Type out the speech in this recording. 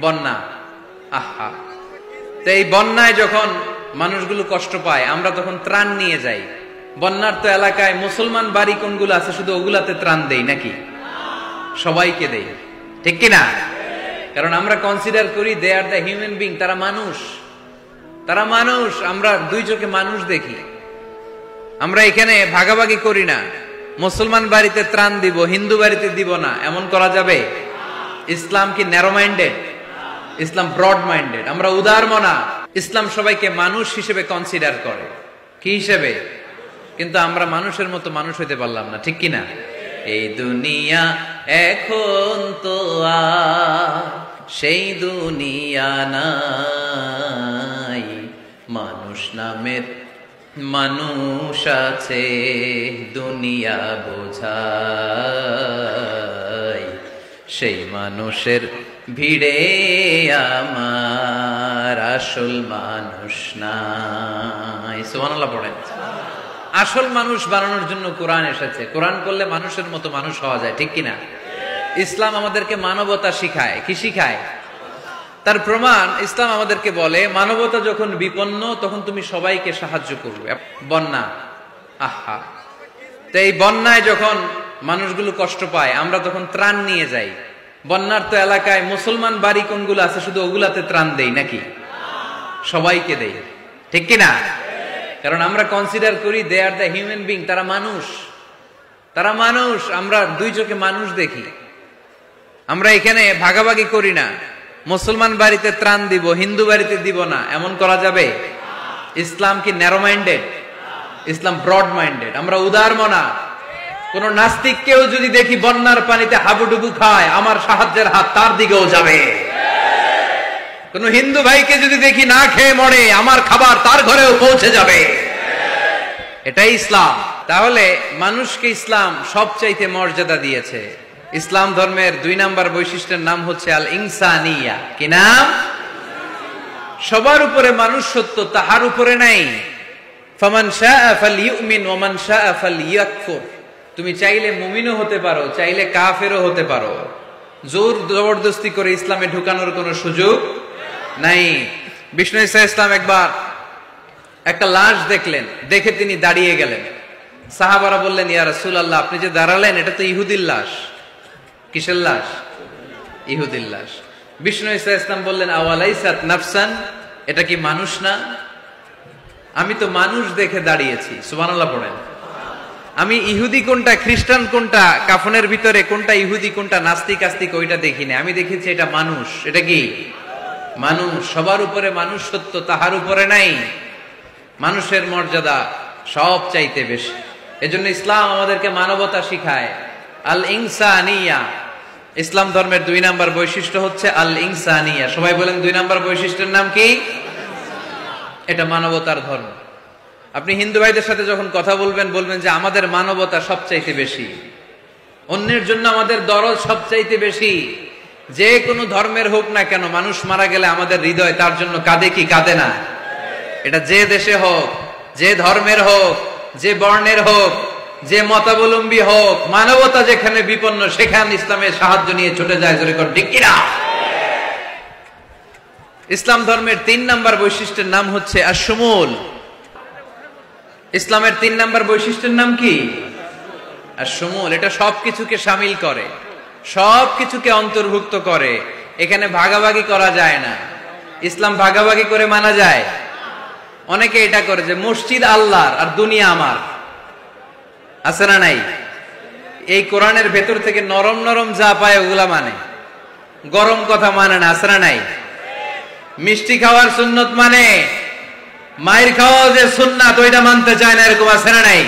বন্যা। আহা, তো এই বন্যায় যখন মানুষগুলো কষ্ট পায় আমরা তখন ত্রাণ নিয়ে যাই। বন্যার তো এলাকায় মুসলমান বাড়ি কোনগুলো আছে শুধু ওগুলাতে ত্রাণ দেই নাকি? সবাইকে দেই, ঠিক কিনা? কারণ আমরা কনসিডার করি দে আর দ্য হিউম্যান বিং, তারা মানুষ, তারা মানুষ। আমরা দুই চোখে মানুষ দেখি। আমরা এখানে ভাগাভাগি করি না, মুসলমান বাড়িতে ত্রাণ দিব, হিন্দু বাড়িতে দিব না, এমন করা যাবে? ইসলাম কি ন্যারো মাইন্ডেড? ইসলাম ব্রড মাইন্ডেড। আমরা উদারমনা। ইসলাম সবাইকে মানুষ হিসেবে কনসিডার করে। কি হিসেবে? কিন্তু আমরা মানুষের মতো মানুষ হইতে পারলাম না, ঠিক কিনা? এই দুনিয়া এখন তো আর সেই দুনিয়া নাই, মানুষ নামের মানুষ আছে দুনিয়া বোঝাই, সেই মানুষের ভিড়ে আমার আসল মানুষ নাই। সুবহানাল্লাহ পড়েন। আসল মানুষ বানানোর জন্য কোরআন এসেছে। কোরআন করলে মানুষের মতো মানুষ হওয়া যায়, ঠিক কিনা? ইসলাম আমাদেরকে মানবতা শিখায়। কি শিখায়? তার প্রমাণ ইসলাম আমাদেরকে বলে মানবতা যখন বিপন্ন তখন তুমি সবাইকে সাহায্য করবে। বন্যা, আহা, তো এই বন্যায় যখন মানুষগুলো কষ্ট পায় আমরা তখন ত্রাণ নিয়ে যাই। বন্যার তো এলাকায় মুসলমান বাড়ি কোনগুলো আছে শুধু ওগুলাতে ত্রাণ দেই নাকি? সবাইকে দেই, ঠিক কিনা? কারণ আমরা কনসিডার করি দে আর দ্য হিউম্যান বিং, তারা মানুষ, তারা মানুষ। আমরা দুই চোখে মানুষ দেখি। আমরা এখানে ভাগাভাগি করি না, মুসলমান বাড়িতে ত্রাণ দিব, হিন্দু বাড়িতে দিব না, এমন করা যাবে? ইসলাম কি ন্যারো মাইন্ডেড? ইসলাম ব্রড মাইন্ডেড। আমরা উদারমনা। কোন নাস্তিককেও যদি দেখি বন্যার পানিতে হাবুডুবু খায়, আমার সাহায্যের হাত তার দিকেও যাবে। কোন হিন্দু ভাইকে যদি দেখি না খেয়ে মরে, আমার খাবার তার ঘরেও পৌঁছে যাবে। এটাই ইসলাম। তাহলে মানুষকে ইসলাম সবচাইতে মর্যাদা দিয়েছে। ইসলাম ধর্মের 2 নাম্বার বৈশিষ্ট্যের নাম হচ্ছে আল ইনসানিয়া। কি নাম? সবার উপরে মানুষ সত্য, তাহার উপরে নাই। ফামান শাআ ফালইউমিন ওয়া মান শাআ ফালইয়াকফুর। তুমি চাইলে মুমিনও হতে পারো, চাইলে কাফেরও হতে পারো। জোর জবরদস্তি করে ইসলামে ঢুকানোর কোনো সুযোগ নাই। বিষ্ণু ঈসা ইসলাম একবার একটা লাশ দেখলেন, দেখে তিনি দাঁড়িয়ে গেলেন। সাহাবারা বললেন, ইয়া রাসূলুল্লাহ, আপনি যে দাঁড়ালেন এটা তো ইহুদির লাশ। কিসের লাশ? ইহুদির লাশ। বিষ্ণু ঈসা ইসলাম বললেন, আওয়ালাইসাত নাফসান, এটা কি মানুষ না? আমি তো মানুষ দেখে দাঁড়িয়েছি। সুবহানাল্লাহ পড়েন। আমি ইহুদি কোনটা, খ্রিস্টান কোনটা, কাফনের ভিতরে কোনটা ইহুদি কোনটা নাস্তিক আস্তিক ওইটা দেখিনি। আমি দেখেছি এটা মানুষ। এটা কি? মানুষ। সবার উপরে মানুষ সত্য, তাহার উপরে নাই। মানুষের মর্যাদা সব চাইতে বেশি। এজন্য ইসলাম আমাদেরকে মানবতা শিখায়। আল ইনসানিয়া। ইসলাম ধর্মের 2 নাম্বার বৈশিষ্ট্য হচ্ছে আল ইনসানিয়া। সবাই বলেন 2 নাম্বার বৈশিষ্ট্যের নাম কি? এটা মানবতার ধর্ম। আপনি হিন্দু ভাইদের সাথে যখন কথা বলবেন, বলবেন যে আমাদের মানবতা সবচাইতে বেশি, অন্যের জন্য আমাদের দরদ সবচাইতে বেশি। যে কোনো ধর্মের হোক না কেন, মানুষ মারা গেলে আমাদের হৃদয় তার জন্য কাঁদে কি কাঁদে না? এটা যে দেশে হোক, যে ধর্মের হোক, যে বর্ণের হোক, যে মতাবলম্বী হোক, মানবতা যেখানে বিপন্ন সেখানে ইসলামের সাহায্য নিয়ে ছুটে যায়। জোরে কর ঠিক কিনা? ইসলাম ধর্মের 3 নাম্বার বৈশিষ্ট্যের নাম হচ্ছে আশ-শুমুল। ইসলামের 3 নাম্বার বৈশিষ্ট্যের নাম কি? আশ-শুমুল। এটা সবকিছুকে শামিল করে, সবকিছুকে অন্তর্ভুক্ত করে। এখানে ভাগাভাগি করা যায় না। ইসলাম ভাগাভাগি করে মানা যায়? অনেকে এটা করে যে মসজিদ আল্লাহর আর দুনিয়া আমার। আছে না নাই? এই কোরআনের ভেতর থেকে নরম নরম যা পায় ওগুলা মানে, গরম কথা মানে না। আছে না নাই? মিষ্টি খাওয়ার সুন্নত মানে, মায়ের খাওয়া যে সুন্নাত ওইটা মানতে চায় না, এরকম আছে না নাই?